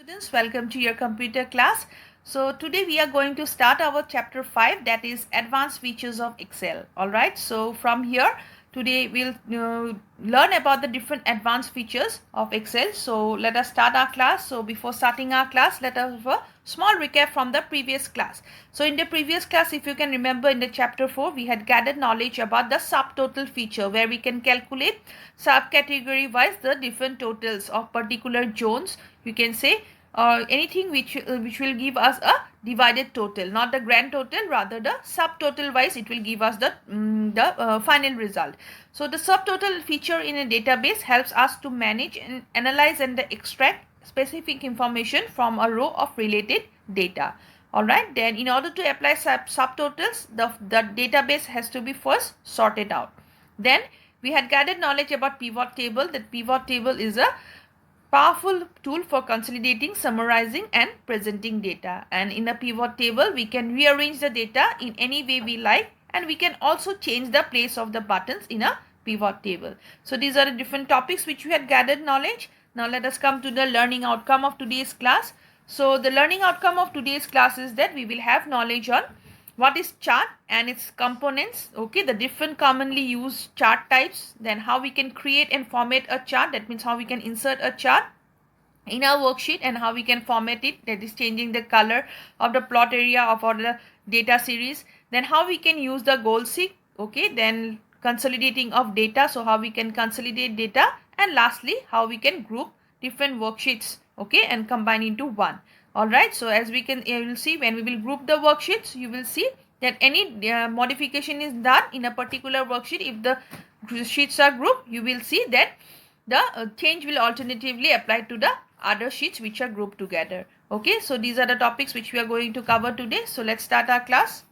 Students, welcome to your computer class. So today we are going to start our chapter 5, that is advanced features of Excel. All right, so from here today we'll learn about the different advanced features of Excel. So let us start our class. So before starting our class, let us have a small recap from the previous class. So in the previous class, if you can remember, in the chapter 4 we had gathered knowledge about the subtotal feature, where we can calculate subcategory wise the different totals of particular zones, you can say, or anything which will give us a divided total, not the grand total, rather the subtotal wise it will give us the final result. So the subtotal feature in a database helps us to manage and analyze and extract specific information from a row of related data. All right, then in order to apply subtotals, the database has to be first sorted out. Then we had gathered knowledge about pivot table. That pivot table is a powerful tool for consolidating, summarizing and presenting data. And in a pivot table, we can rearrange the data in any way we like, and we can also change the place of the buttons in a pivot table. So these are the different topics which we had gathered knowledge. Now let us come to the learning outcome of today's class. So the learning outcome of today's class is that we will have knowledge on what is chart and its components, okay, the different commonly used chart types, then how we can create and format a chart, that means how we can insert a chart in our worksheet and how we can format it, that is changing the color of the plot area of our the data series, then how we can use the goal seek, okay, then consolidating of data, so how we can consolidate data, and lastly how we can group different worksheets, okay, and combine into one. All right, so as we can, you will see when we will group the worksheets, you will see that any modification is done in a particular worksheet. If the sheets are grouped, you will see that the change will alternatively apply to the other sheets which are grouped together. Okay, so these are the topics which we are going to cover today. So let's start our class.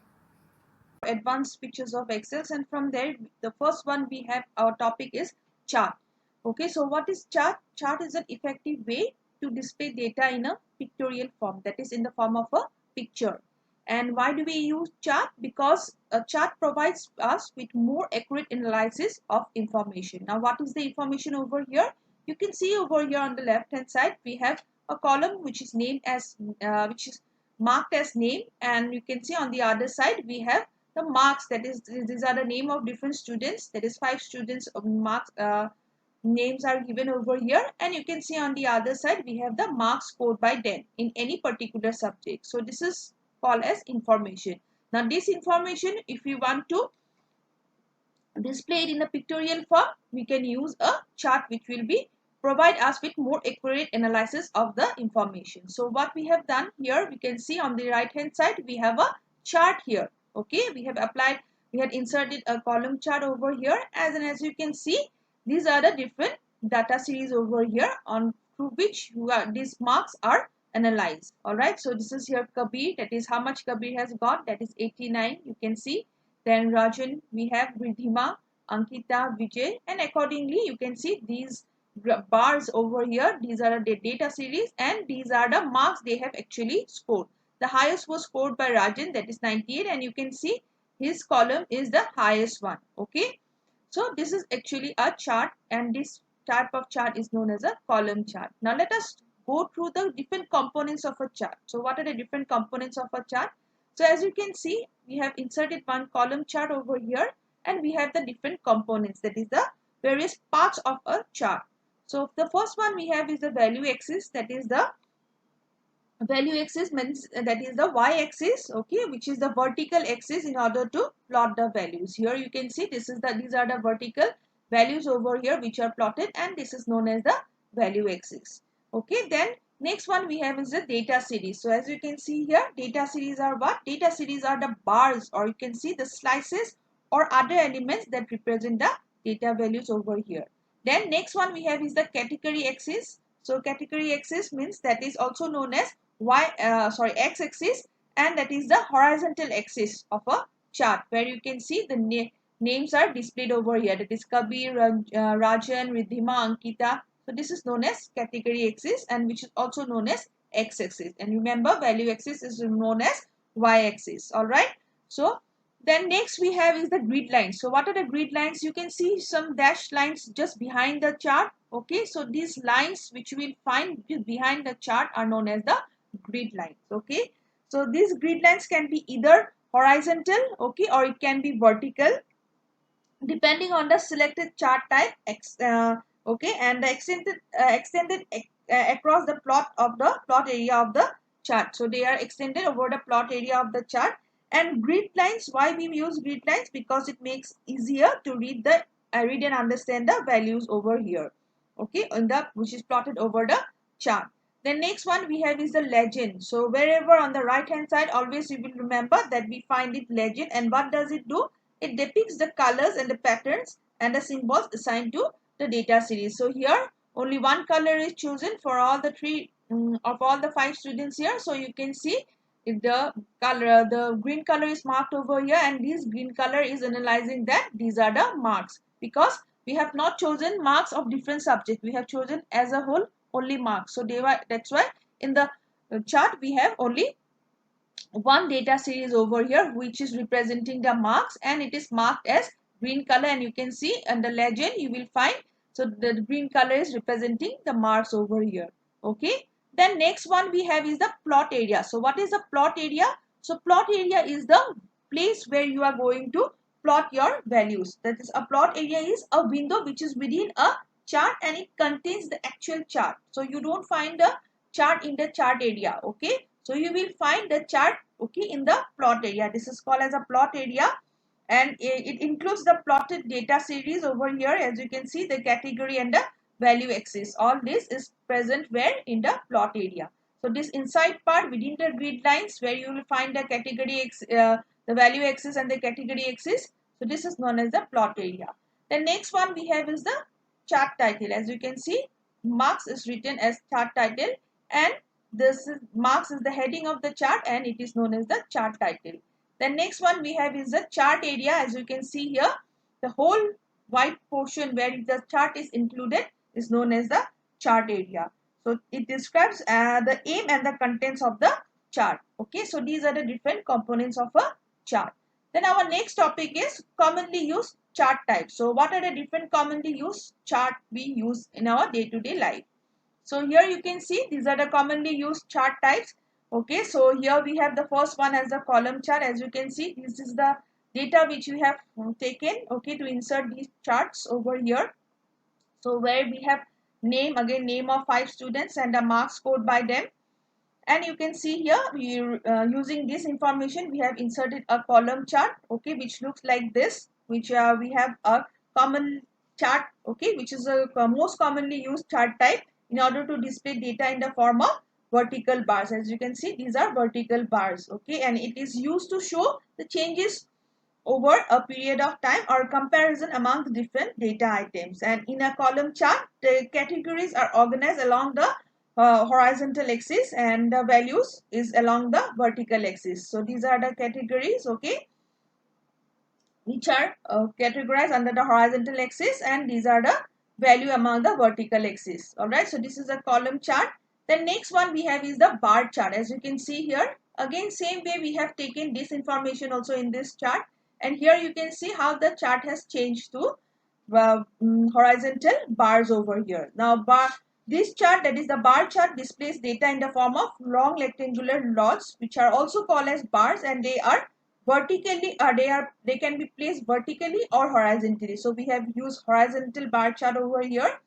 Advanced features of Excel, and from there the first one we have, our topic is chart. Okay, so what is chart? Chart is an effective way to display data in a pictorial form, that is in the form of a picture. And why do we use chart? Because a chart provides us with more accurate analysis of information. Now what is the information over here? You can see over here on the left hand side we have a column which is named as which is marked as name, and you can see on the other side we have the marks, that is these are the name of different students, that is 5 students of marks names are given over here, and you can see on the other side we have the marks scored by 10 in any particular subject. So this is called as information. Now this information, if we want to display it in a pictorial form, we can use a chart which will be provide us with more accurate analysis of the information. So what we have done here, we can see on the right hand side we have a chart here. Okay, we have applied, we had inserted a column chart over here, as you can see these are the different data series over here on through which these marks are analyzed. All right, so this is here Kabir, that is how much Kabir has got, that is 89, you can see. Then Rajan, we have Ridhima, Ankita, Vijay, and accordingly you can see these bars over here. These are the data series and these are the marks they have actually scored. The highest was scored by Rajan, that is 98, and you can see his column is the highest one. Okay, so this is actually a chart, and this type of chart is known as a column chart. Now let us go through the different components of a chart. So what are the different components of a chart? So as you can see, we have inserted one column chart over here, and we have the different components, that is the various parts of a chart. So the first one we have is the value axis, that is the value axis means that is the y-axis, okay, which is the vertical axis in order to plot the values. Here you can see this is these are the vertical values over here which are plotted, and this is known as the value axis. Okay, then next one we have is the data series. So as you can see here, data series are what? Data series are the bars, or you can see the slices or other elements that represent the data values over here. Then next one we have is the category axis. So category axis means that is also known as x-axis, and that is the horizontal axis of a chart, where you can see the names are displayed over here, that is Kabir, Rajan, Riddhima, Ankita. So this is known as category axis, and which is also known as x-axis. And remember, value axis is known as y-axis. All right, so Then next we have is the grid lines. So what are the grid lines? You can see some dashed lines just behind the chart. Okay, so these lines which you will find behind the chart are known as the grid lines. Okay, so these grid lines can be either horizontal, okay, or it can be vertical depending on the selected chart type. Okay, and the extended across the plot area of the chart. So they are extended over the plot area of the chart. And grid lines, why we use grid lines? Because it makes easier to read and understand the values over here, okay, in the which is plotted over the chart. The next one we have is the legend. So wherever on the right hand side, always you will remember that we find it legend. And what does it do? It depicts the colors and the patterns and the symbols assigned to the data series. So here only one color is chosen for all the of all the 5 students here. So you can see if the green color is marked over here, and this green color is analyzing that these are the marks, because we have not chosen marks of different subjects. We have chosen as a whole only marks. So that's why in the chart we have only one data series over here which is representing the marks, and it is marked as green color. And you can see under legend you will find, so the green color is representing the marks over here. Okay, then next one we have is the plot area. So what is a plot area? So plot area is the place where you are going to plot your values. That is, a plot area is a window which is within a chart and it contains the actual chart. So you don't find the chart in the chart area. Okay, so you will find the chart, okay, in the plot area. This is called as a plot area, and it includes the plotted data series over here. As you can see, the category and the value axis, all this is present where in the plot area. So this inside part within the grid lines where you will find the the value axis and the category axis. So this is known as the plot area. The next one we have is the chart title. As you can see, marks is written as chart title, and marks is the heading of the chart, and it is known as the chart title. The next one we have is the chart area. As you can see here, the whole white portion where the chart is included is known as the chart area. So it describes the aim and the contents of the chart. Okay, so these are the different components of a chart. Then our next topic is commonly used chart types. So what are the different commonly used chart we use in our day-to-day life? So here you can see these are the commonly used chart types. Okay, so here we have the first one as the column chart. As you can see, this is the data which you have taken, okay, to insert these charts over here. So where we have name, again name of 5 students and the marks scored by them. And you can see here we using this information we have inserted a column chart, okay, which looks like this, which we have a common chart, okay, which is a most commonly used chart type in order to display data in the form of vertical bars. As you can see, these are vertical bars, okay, and it is used to show the changes over a period of time or comparison among the different data items. And in a column chart, the categories are organized along the horizontal axis and the values is along the vertical axis. So these are the categories, okay, which are categorized under the horizontal axis, and these are the value among the vertical axis. All right, so this is a column chart. The next one we have is the bar chart. As you can see here, again same way we have taken this information also in this chart, and here you can see how the chart has changed to horizontal bars over here. Now this chart, that is the bar chart, displays data in the form of long rectangular lots which are also called as bars, and they are vertically they can be placed vertically or horizontally. So we have used horizontal bar chart over here,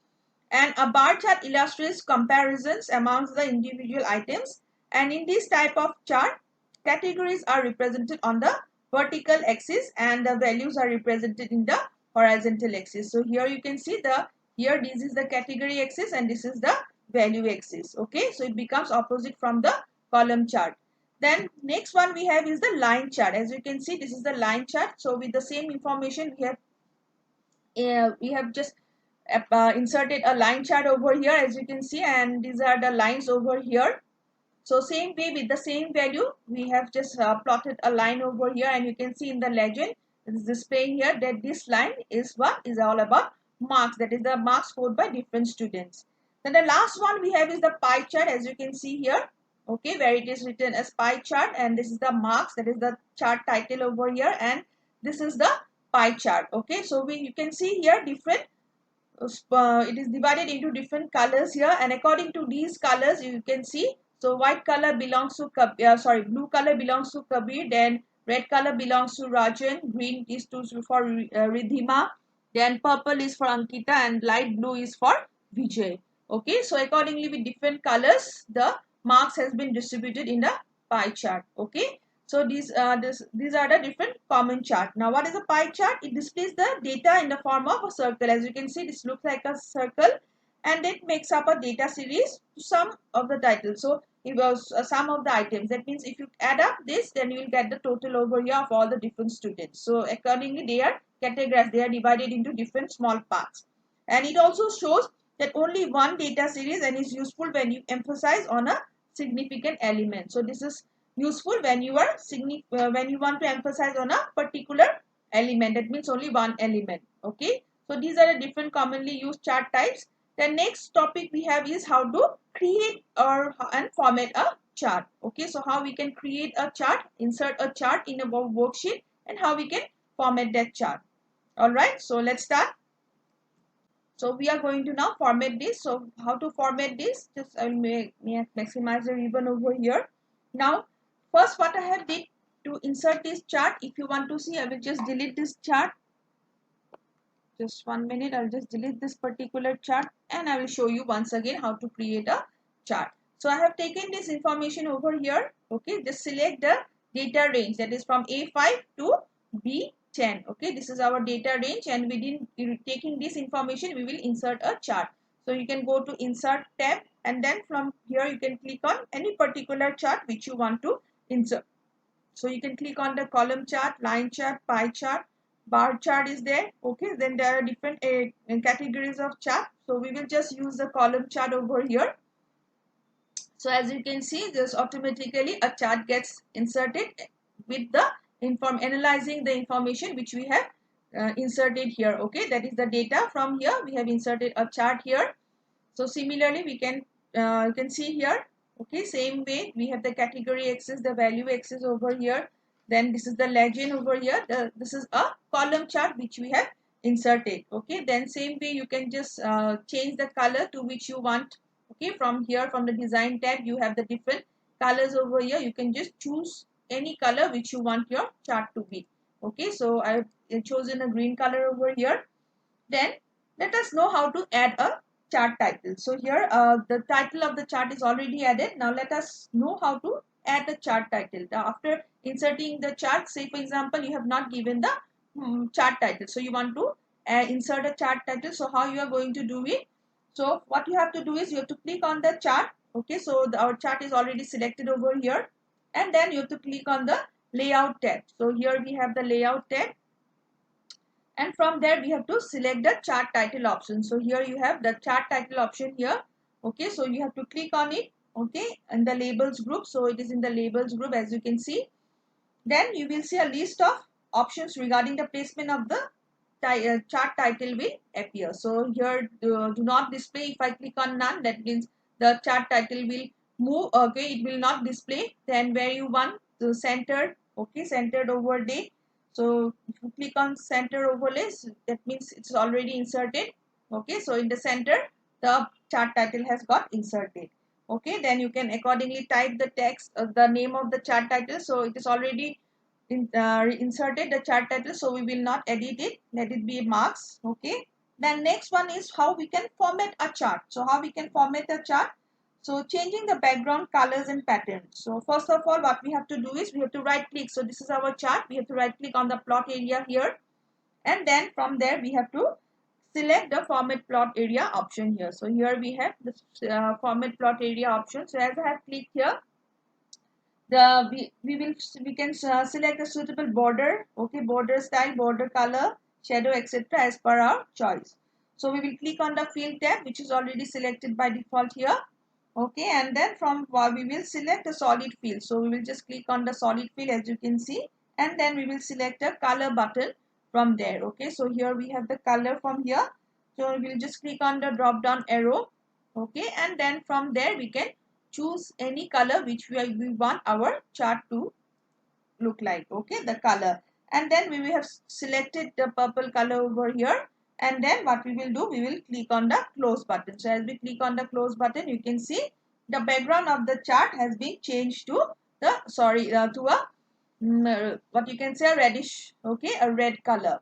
and a bar chart illustrates comparisons amongst the individual items, and in this type of chart categories are represented on the vertical axis and the values are represented in the horizontal axis. So here you can see here this is the category axis and this is the value axis. Okay, so it becomes opposite from the column chart. Then next one we have is the line chart. As you can see, this is the line chart. So with the same information we have just inserted a line chart over here, as you can see, and these are the lines over here. So same way with the same value we have just plotted a line over here, and you can see in the legend it is displaying here that this line is what is all about marks, that is the marks scored by different students. Then the last one we have is the pie chart. As you can see here, okay, where it is written as pie chart, and this is the marks, that is the chart title over here, and this is the pie chart. Okay, so you can see here different it is divided into different colors here, and according to these colors you can see, so white color belongs to blue color belongs to Kabir, then red color belongs to Rajan, green is for Ridhima, then purple is for Ankita, and light blue is for Vijay. Okay, so accordingly with different colors the marks has been distributed in the pie chart. Okay, so these are the different common chart. Now what is a pie chart? It displays the data in the form of a circle. As you can see, this looks like a circle, and it makes up a data series to some of the titles. So it was sum of the items. That means if you add up this, then you will get the total over here of all the different students. So accordingly they are categorized, they are divided into different small parts. And it also shows that only one data series and is useful when you emphasize on a significant element. So this is useful when you are when you want to emphasize on a particular element. That means only one element. Okay, so these are the different commonly used chart types. The next topic we have is how to create and format a chart. Okay, so how we can create a chart, insert a chart in a worksheet, and how we can format that chart. All right, so let's start. So we are going to now format this. So how to format this? Just I will maximize the ribbon over here. Now first what I have did to insert this chart, if you want to see, I will just delete this chart. Just 1 minute, I'll just delete this particular chart, and I will show you once again how to create a chart. So I have taken this information over here. Okay, just select the data range, that is from A5 to B10. Okay, this is our data range, and within taking this information we will insert a chart. So you can go to insert tab, and then from here you can click on any particular chart which you want to insert. So you can click on the column chart, line chart, pie chart, bar chart is there. Okay, then there are different categories of chart. So we will just use the column chart over here. So as you can see, this automatically a chart gets inserted with the analyzing the information which we have inserted here. Okay, that is the data. From here we have inserted a chart here. So similarly we can you can see here. Okay, same way we have the category axis, the value axis over here, then this is the legend over here, this is a column chart which we have inserted. Okay, then same way you can just change the color to which you want. Okay, from here, from the design tab, you have the different colors over here. You can just choose any color which you want your chart to be. Okay, so I've chosen a green color over here. Then let us know how to add a chart title. So here the title of the chart is already added. Now let us know how to add the chart title. Now after inserting the chart, say for example you have not given the chart title, so you want to insert a chart title. So how you are going to do it? So what you have to do is you have to click on the chart. Okay, so our chart is already selected over here, and then you have to click on the layout tab. So here we have the layout tab, and from there we have to select the chart title option. So here you have the chart title option here. Okay, so you have to click on it. Okay, and the labels group, so it is in the labels group as you can see. Then you will see a list of options regarding the placement of the chart title will appear. So here do not display. If I click on none, that means the chart title will move. Okay, it will not display. Then where you want to centered, okay, centered overlay. So if you click on center overlays, that means it's already inserted. Okay, so in the center the chart title has got inserted. Okay, then you can accordingly type the text, the name of the chart title. So it is already inserted the chart title, so we will not edit it, let it be marks. Okay, then next one is how we can format a chart. So how we can format a chart? So changing the background colors and patterns. So first of all what we have to do is we have to right click. So this is our chart, we have to right click on the plot area here, and then from there we have to select the format plot area option here. So here we have this format plot area option. So as I have clicked here, we can select a suitable border. Okay, border style, border color, shadow, etc. as per our choice. So we will click on the fill tab, which is already selected by default here. Okay, and then from we will select a solid fill. So we will just click on the solid fill as you can see, and then we will select a color button from there. Okay, so here we have the color from here. So we will just click on the drop down arrow. Okay, and then from there we can choose any color which we want our chart to look like. Okay, the color, and then we will have selected the purple color over here, and then what we will do, we will click on the close button. So as we click on the close button, you can see the background of the chart has been changed to the to a what you can say a reddish, okay, a red color.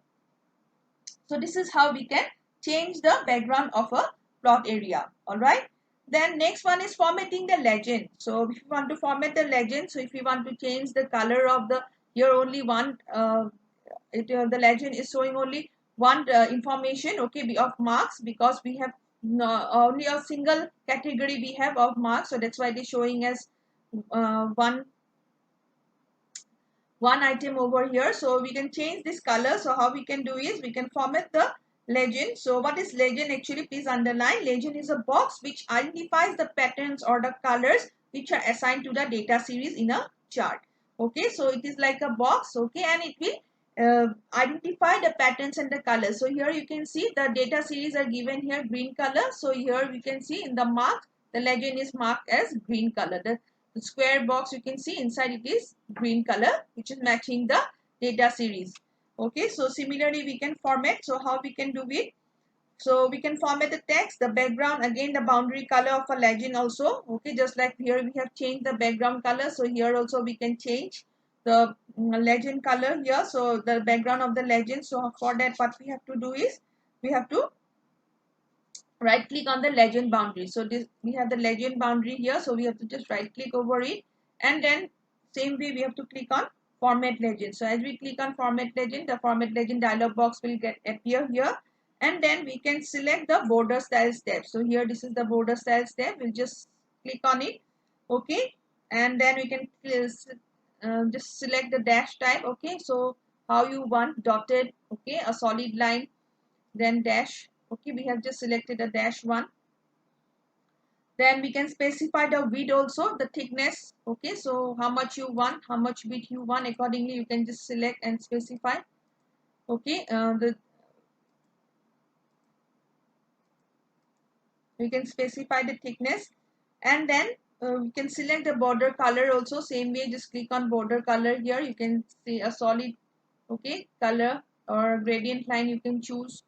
So this is how we can change the background of a plot area. All right. Then next one is formatting the legend. So if you want to format the legend, so if you want to change the color of the, here only one, the legend is showing only one information, okay, of marks, because we have only a single category we have of marks. So that's why it is showing as one item over here. So we can change this color. So how we can do is we can format the legend. So what is legend actually? Please underline. Legend is a box which identifies the patterns or the colors which are assigned to the data series in a chart. Okay, so it is like a box, okay, and it will identify the patterns and the colors. So here you can see the data series are given here green color. So here we can see in the mark, the legend is marked as green color. The square box you can see inside it is green color, which is matching the data series. Okay, so similarly we can format. So how we can do it? So we can format the text, the background, again the boundary color of a legend also. Okay, just like here we have changed the background color. So here also we can change the legend color here. So the background of the legend. So for that what we have to do is we have to right click on the legend boundary. So this, we have the legend boundary here, so we have to just right click over it, and then same way we have to click on format legend. So as we click on format legend, the format legend dialog box will get appear here, and then we can select the border styles tab. So here this is the border styles tab. We'll just click on it, okay, and then we can just select the dash type. Okay, so how you want, dotted, okay, a solid line, then dash. Okay, we have just selected a dash one. Then we can specify the width also, the thickness. Okay, so how much you want, how much width you want, accordingly you can just select and specify. Okay, we can specify the thickness, and then we can select the border color also. Same way, just click on border color here. You can see a solid, okay, color or gradient line you can choose.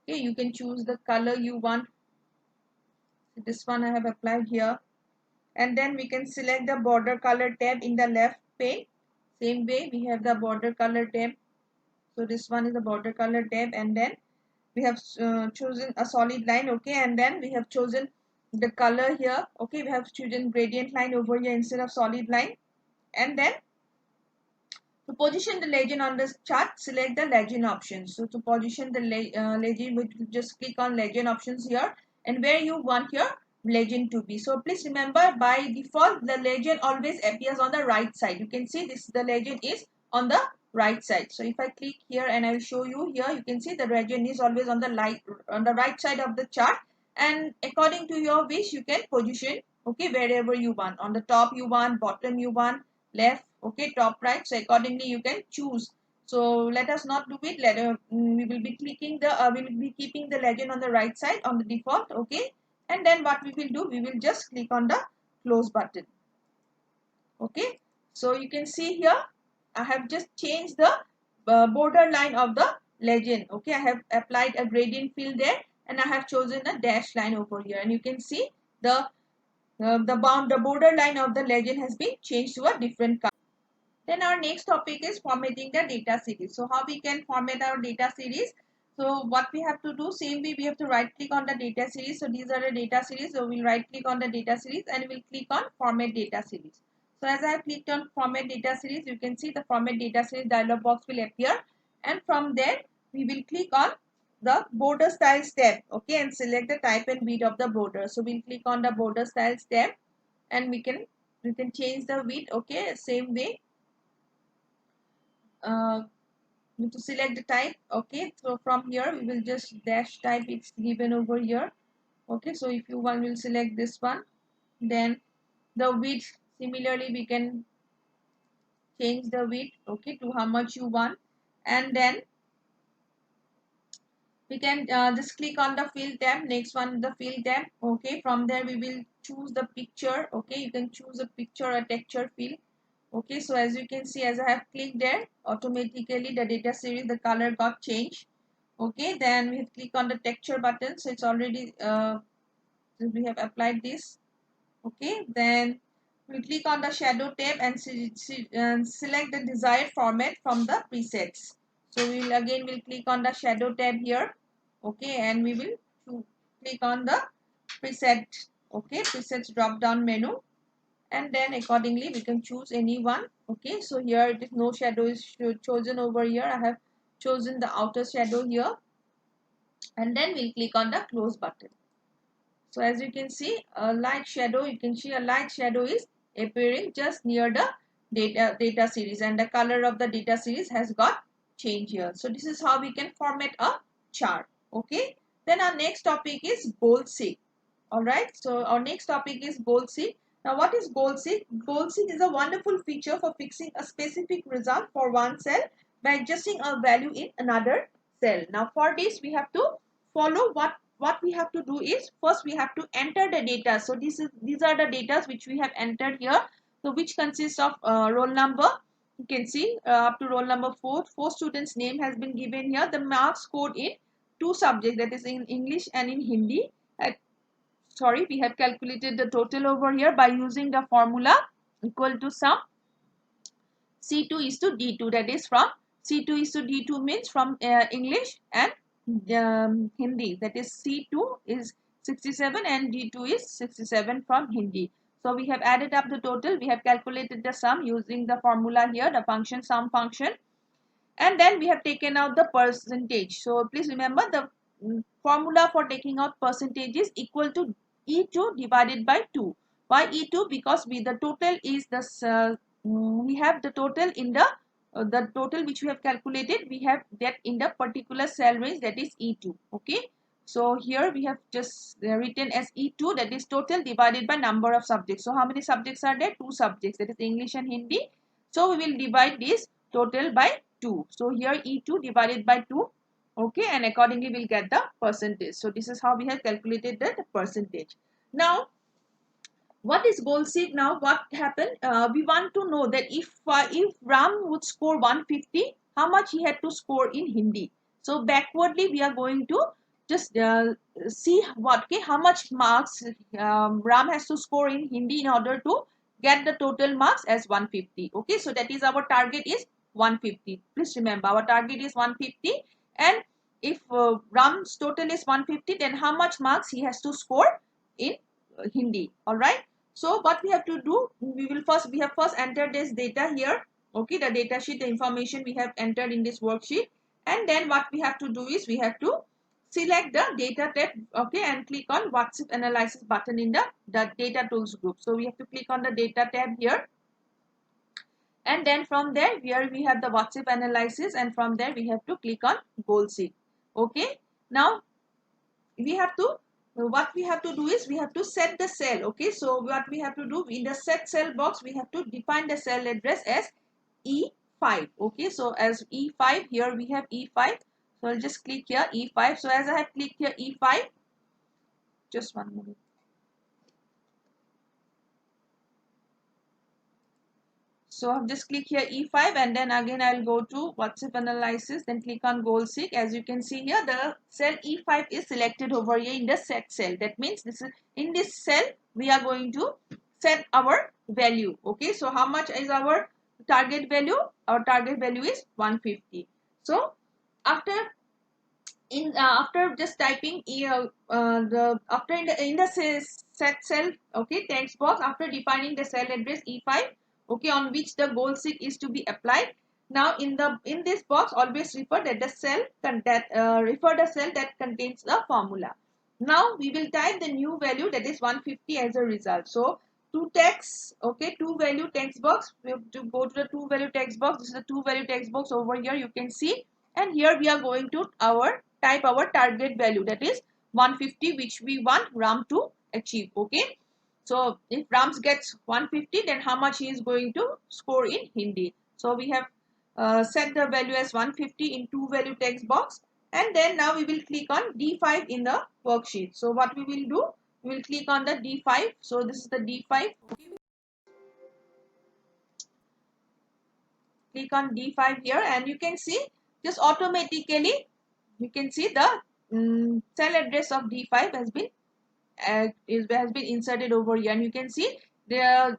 Okay, you can choose the color you want. This one I have applied here, and then we can select the border color tab in the left pane. Same way we have the border color tab. So this one is the border color tab, and then we have chosen a solid line, okay, and then we have chosen the color here. Okay, we have chosen gradient line over here instead of solid line. And then to position the legend on the chart, select the legend options. So to position the legend, we just click on legend options here, and where you want your legend to be. So please remember, by default the legend always appears on the right side. You can see this, the legend is on the right side. So if I click here and I will show you here, you can see the legend is always on the right side of the chart, and according to your wish you can position, okay, wherever you want. On the top you want, bottom you want, left, okay, top, right. So accordingly you can choose. So let us not do it. We will be clicking the we will be keeping the legend on the right side on the default, okay, and then what we will do, we will just click on the close button. Okay, so you can see here I have just changed the border line of the legend. Okay, I have applied a gradient fill there, and I have chosen a dash line over here, and you can see the border line of the legend has been changed to a different color. Then our next topic is formatting the data series. So how we can format our data series? So what we have to do, same way we have to right click on the data series. So these are the data series. So we'll right click on the data series and we'll click on format data series. So as I have clicked on format data series, you can see the format data series dialog box will appear, and from there we will click on the border styles tab, okay, and select the type and width of the border. So we'll click on the border styles tab, and we can change the width, okay, same way. To select the type, okay, so from here we will just dash type, it's given over here. Okay, so if you want, we'll select this one. Then the width, similarly we can change the width, okay, to how much you want. And then We can just click on the fill tab. Next one, the fill tab. Okay, from there we will choose the picture. Okay, you can choose a picture or texture fill. Okay, so as you can see, as I have clicked there, automatically the data series, the color got changed. Okay, then we have click on the texture button, so it's already we have applied this. Okay, then we click on the shadow tab and select the desired format from the presets. So we will again will click on the shadow tab here. Okay, and we will click on the preset. Okay, presets drop down menu, and then accordingly we can choose any one. Okay, so here it is no shadow is chosen over here. I have chosen the outer shadow here, and then we'll click on the close button. So as you can see, a light shadow, you can see a light shadow is appearing just near the data series, and the color of the data series has got changed here. So this is how we can format a chart. Okay, then our next topic is goal seek. All right, so our next topic is goal seek. Now what is goal seek? Goal seek is a wonderful feature for fixing a specific result for one cell by adjusting a value in another cell. Now for this we have to follow what we have to do is, first we have to enter the data. So these are the data which we have entered here, so which consists of roll number. You can see up to roll number 4, students name has been given here, the marks scored in two subjects, that is in English and in Hindi. Sorry, we have calculated the total over here by using the formula equal to sum C2 is to D2, that is from C2 is to D2 means from English and Hindi, that is C2 is 67 and D2 is 67 from Hindi. So we have added up the total, we have calculated the sum using the formula here, the function sum function, and then we have taken out the percentage. So please remember the formula for taking out percentage is equal to E2 divided by 2. Why E2? Because the total is we have the total in the total which we have calculated, we have that in the particular cell range, that is E2. Okay, so here we have just written as E2, that is total divided by number of subjects. So how many subjects are there? Two subjects, that is English and Hindi. So we will divide this total by 2. So here E2 divided by 2. Okay, and accordingly we'll get the percentage. So this is how we have calculated the percentage. Now what is goal seek? Now what happened, we want to know that if Ram would score 150, how much he had to score in Hindi. So backwardly we are going to just see how much marks Ram has to score in Hindi in order to get the total marks as 150. Okay, so that is our target is 150. Please remember our target is 150, and if Ram's total is 150, then how much marks he has to score in Hindi. All right, so what we have to do, we have first entered this data here. Okay, the data sheet, the information we have entered in this worksheet, and then what we have to do is we have to select the data tab. Okay, and click on WhatsApp analysis button in the data tools group. So we have to click on the data tab here, and then from there here we have the WhatsApp analysis, and from there we have to click on goal seek. Okay, now we have to what we have to do is we have to set the cell. Okay, so what we have to do in the set cell box, we have to define the cell address as E5. Okay, so as E5, here we have E5, so I'll just click here E5. So as I have clicked here E5, just 1 minute. So I'll just click here E5, and then again I'll go to WhatsApp analysis, then click on goal seek. As you can see here, the cell E5 is selected over here in the set cell. That means this is in this cell we are going to set our value. Okay, so how much is our target value? Our target value is 150. So after after just typing the after in the set cell, okay, text box, after defining the cell address E5, okay, on which the goal seek is to be applied. Now in this box always refer that the cell refer the cell that contains the formula. Now we will type the new value, that is 150, as a result. So two text, okay, two value text box, we have to go to the two value text box. This is the two value text box over here, you can see, and here we are going to type our target value, that is 150, which we want Ram to achieve. Okay, so if Rams gets 150, then how much he is going to score in Hindi. So we have set the value as 150 in two value text box, And then now we will click on D5 in the worksheet. So what we will do, we will click on the D5. So this is the D5. Click on D5 here, and you can see just automatically you can see the cell address of D5 has been inserted over here, and you can see there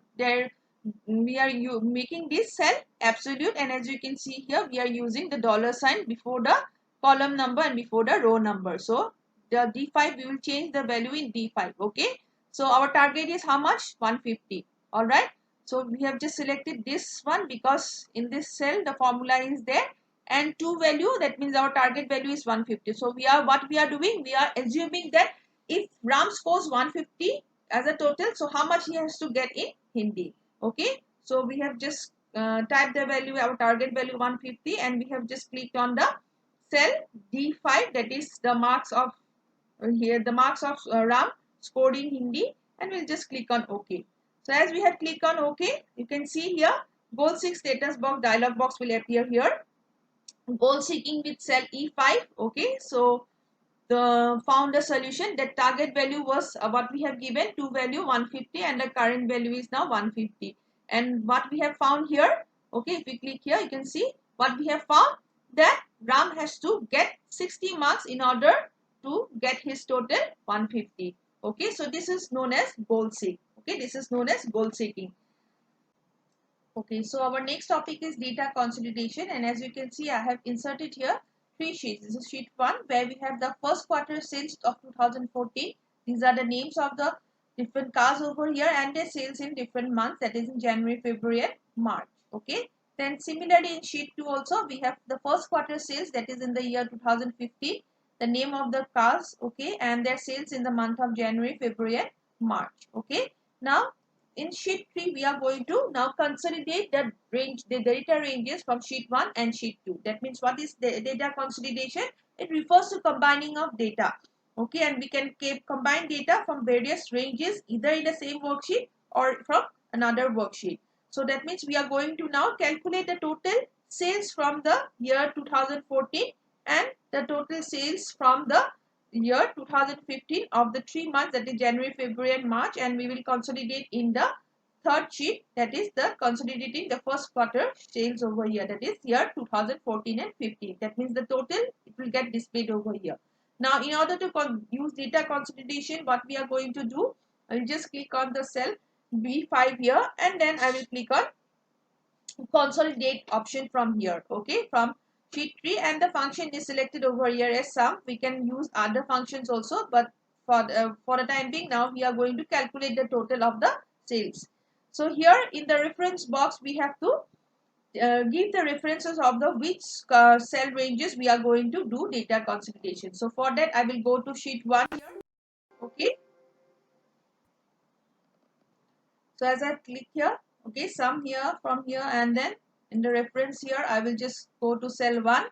we are making this cell absolute, and as you can see here we are using the dollar sign before the column number and before the row number. So the D5 we will change the value in D5. Okay, so our target is how much? 150. All right, so we have just selected this one because in this cell the formula is there, and two value, that means our target value is 150. So what we are doing, we are assuming that if Ram scores 150 as a total, so how much he has to get in Hindi. Okay, so we have just typed the value, our target value 150, and we have just clicked on the cell D5, that is the marks of here, the marks of Ram scored in Hindi, and we'll just click on OK. So as we have clicked on OK, you can see here goal 6 status box dialog box will appear here. Goal seeking with cell E5. Okay, so the found a solution. That target value was what we have given, two value 150, and the current value is now 150. And what we have found here, okay, if we click here you can see what we have found, that Ram has to get 60 marks in order to get his total 150. Okay, so this is known as goal seek. Okay, this is known as goal seeking. Okay, so our next topic is data consolidation, and as you can see I have inserted here three sheets. This is sheet 1 where we have the first quarter sales of 2014. These are the names of the different cars over here and their sales in different months, that is in January, February and March. Okay, then similarly in sheet 2 also we have the first quarter sales, that is in the year 2015, the name of the cars, okay, and their sales in the month of January, February and March. Okay, now in sheet 3 we are going to now consolidate the data ranges from sheet 1 and sheet 2. That means what is the data consolidation? It refers to combining of data. Okay, and we can combine data from various ranges either in the same worksheet or from another worksheet. So that means we are going to now calculate the total sales from the year 2014 and the total sales from the year 2015 of the 3 months, that is January, February and March, and we will consolidate in the third sheet, that is the consolidating the first quarter sales over here, that is year 2014 and 15. That means the total it will get displayed over here. Now in order to use data consolidation, what we are going to do, I will just click on the cell B5 here, and then I will click on consolidate option from here. Okay, from sheet 3, and the function is selected over here as sum. We can use other functions also, but for the time being now we are going to calculate the total of the sales. So here in the reference box we have to give the references of the which cell ranges we are going to do data consolidation. So for that I will go to sheet 1 here. Okay, so as I click here, okay, sum here from here, and then in the reference here I will just go to cell 1,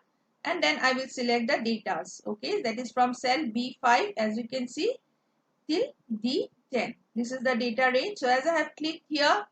and then I will select the datas. Okay, that is from cell B5 as you can see till D10. This is the data range. So as I have clicked here,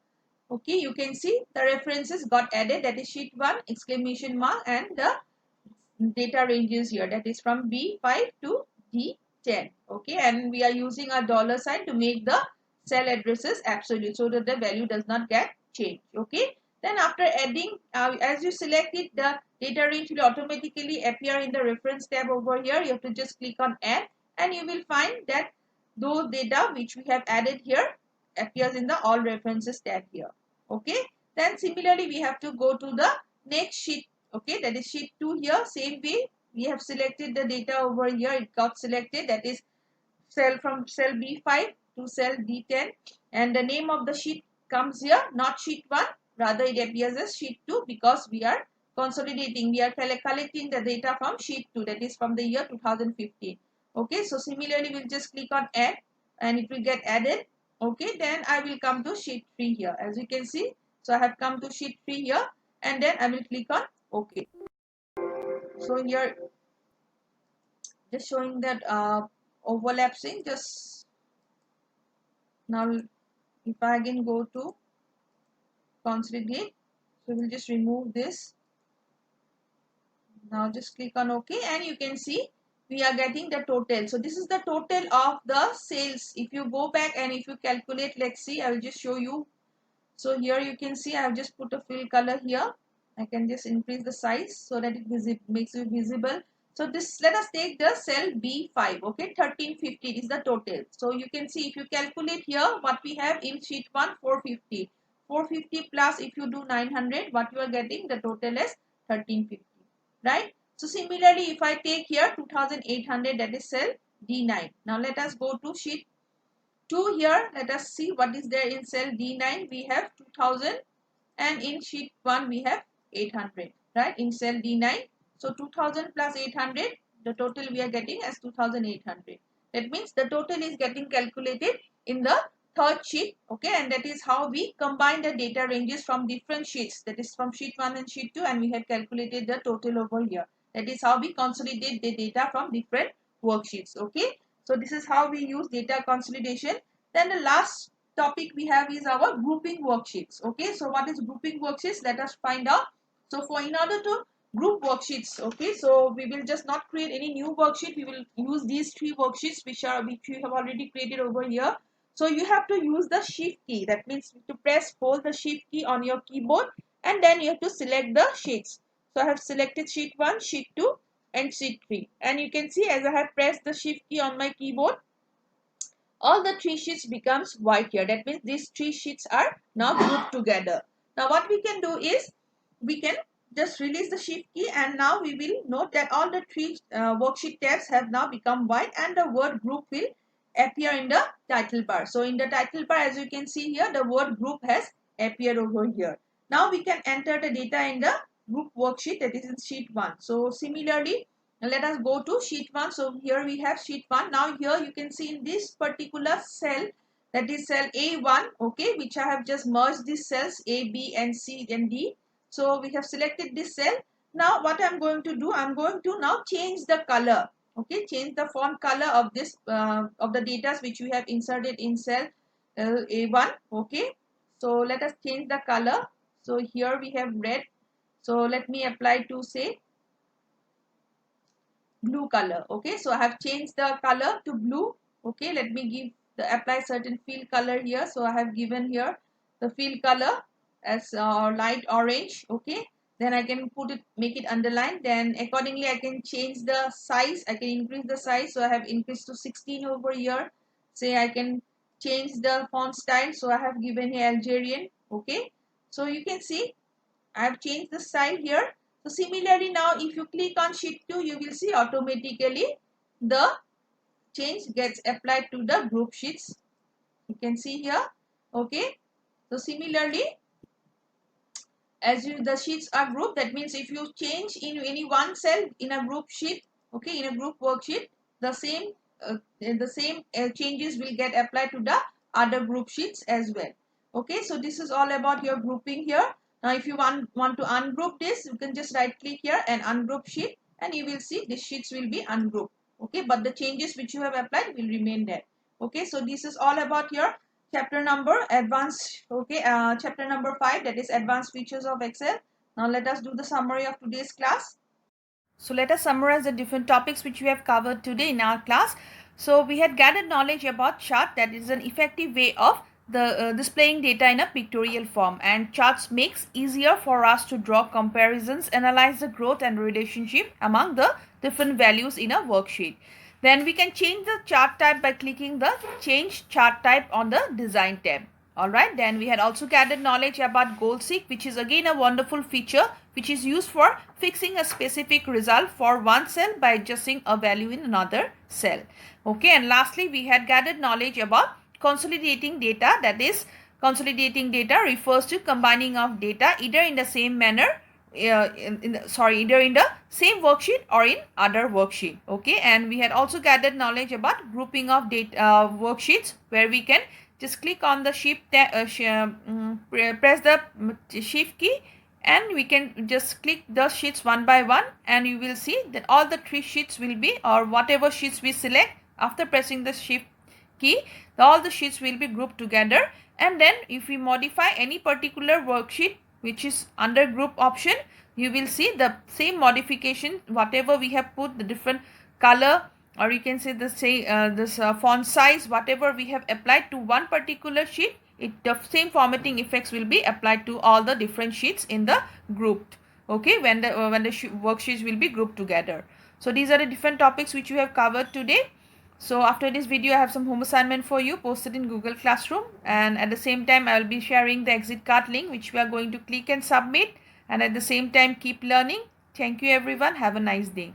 okay, you can see the references got added, that is sheet 1 exclamation mark, and the data ranges here, that is from B5 to D10. Okay, and we are using a dollar sign to make the cell addresses absolute so that the value does not get changed. Okay, then after adding, as you select it, the data range will automatically appear in the reference tab over here. You have to just click on add, and you will find that those data which we have added here appears in the all references tab here. Okay, then similarly we have to go to the next sheet. Okay, that is sheet 2 here. Same way we have selected the data over here, it got selected, that is cell from cell B5 to cell D10, and the name of the sheet comes here, not sheet 1, rather it appears as sheet 2 because we are consolidating, we are collecting the data from sheet 2, that is from the year 2015. Okay, so similarly we'll just click on add and it will get added. Okay, then I will come to sheet 3 here, as you can see. So I have come to sheet 3 here, and then I will click on OK. So here just showing that overlapping. Just now if I again go to consolidate, so we'll just remove this Now just click on OK and you can see we are getting the total. So this is the total of the sales. If you go back and if you calculate, let's see, I will just show you. So here you can see I have just put a fill color here. I can just increase the size so that it makes it visible. So this, let us take the cell B5, okay, 1350 is the total. So you can see if you calculate here what we have in sheet 1, 450. 450 plus if you do 900, what you are getting, the total is 1350, right? So similarly, if I take here 2800, that is cell D9. Now let us go to sheet 2 here. Let us see what is there in cell D9. We have 2000 and in sheet 1 we have 800, right, in cell D9. So 2000 plus 800, the total we are getting as 2800. That means the total is getting calculated in the third sheet, okay, and that is how we combine the data ranges from different sheets, that is from sheet 1 and sheet 2, and we have calculated the total over here. That is how we consolidate the data from different worksheets, okay. So this is how we use data consolidation. Then the last topic we have is our grouping worksheets, okay. So what is grouping worksheets? Let us find out. So for in order to group worksheets, okay, so we will just not create any new worksheet. We will use these three worksheets which we have already created over here. So you have to use the shift key. That means to hold the shift key on your keyboard, and then you have to select the sheets. So I have selected sheet 1, sheet 2 and sheet 3, and you can see as I have pressed the shift key on my keyboard, all the three sheets becomes white here. That means these three sheets are now grouped together. Now what we can do is we can just release the shift key, and now we will note that all the three worksheet tabs have now become white, and the word group will appear in the title bar. So in the title bar, as you can see here, the word group has appeared over here. Now we can enter the data in the group worksheet, that is in sheet 1. So similarly, let us go to sheet 1. So here we have sheet 1. Now here you can see in this particular cell, that is cell A1, okay, which I have just merged these cells A, B and C and D. So we have selected this cell. Now what I'm going to do, I'm going to now change the color, okay, change the font color of this of the data which we have inserted in cell A1, okay. So let us change the color. So here we have red. So let me apply to say blue color, okay. So I have changed the color to blue, okay. Let me give the apply certain fill color here. So I have given here the fill color as light orange, okay. Then I can put it, make it underline. Then accordingly I can change the size, I can increase the size. So I have increased to 16 over here. Say I can change the font style. So I have given here Algerian, okay. So you can see I have changed the style here. So similarly, now if you click on sheet 2, you will see automatically the change gets applied to the group sheets. You can see here, okay. So similarly, as the sheets are grouped, that means if you change in any one cell in a group sheet, okay, in a group worksheet, the same changes will get applied to the other group sheets as well, okay. So this is all about your grouping here. Now if you want to ungroup this, you can just right click here and ungroup sheet, and you will see the sheets will be ungrouped, okay, but the changes which you have applied will remain there, okay. So this is all about your chapter number advanced, okay, chapter number 5, that is advanced features of Excel. Now let us do the summary of today's class. So let us summarize the different topics which we have covered today in our class. So we had gathered knowledge about chart, that is an effective way of displaying data in a pictorial form, and charts makes easier for us to draw comparisons, analyze the growth and relationship among the different values in a worksheet. Then we can change the chart type by clicking the change chart type on the design tab. Alright, then we had also gathered knowledge about goal seek, which is again a wonderful feature which is used for fixing a specific result for one cell by adjusting a value in another cell. Okay, and lastly we had gathered knowledge about consolidating data, that is consolidating data refers to combining of data either in the same manner either in the same worksheet or in other worksheet, okay. And we had also gathered knowledge about grouping of data worksheets, where we can just click on the press the shift key, and we can just click the sheets one by one, and you will see that all the three sheets will be, or whatever sheets we select after pressing the shift key, all the sheets will be grouped together. And then if we modify any particular worksheet which is under group option, you will see the same modification, whatever we have put, the different color, or you can say the this font size, whatever we have applied to one particular sheet, the same formatting effects will be applied to all the different sheets in the grouped. Okay, when the worksheets will be grouped together. So these are the different topics which we have covered today. So after this video, I have some home assignment for you posted in Google Classroom, and at the same time I will be sharing the exit card link which we are going to click and submit, and at the same time keep learning. Thank you everyone. Have a nice day.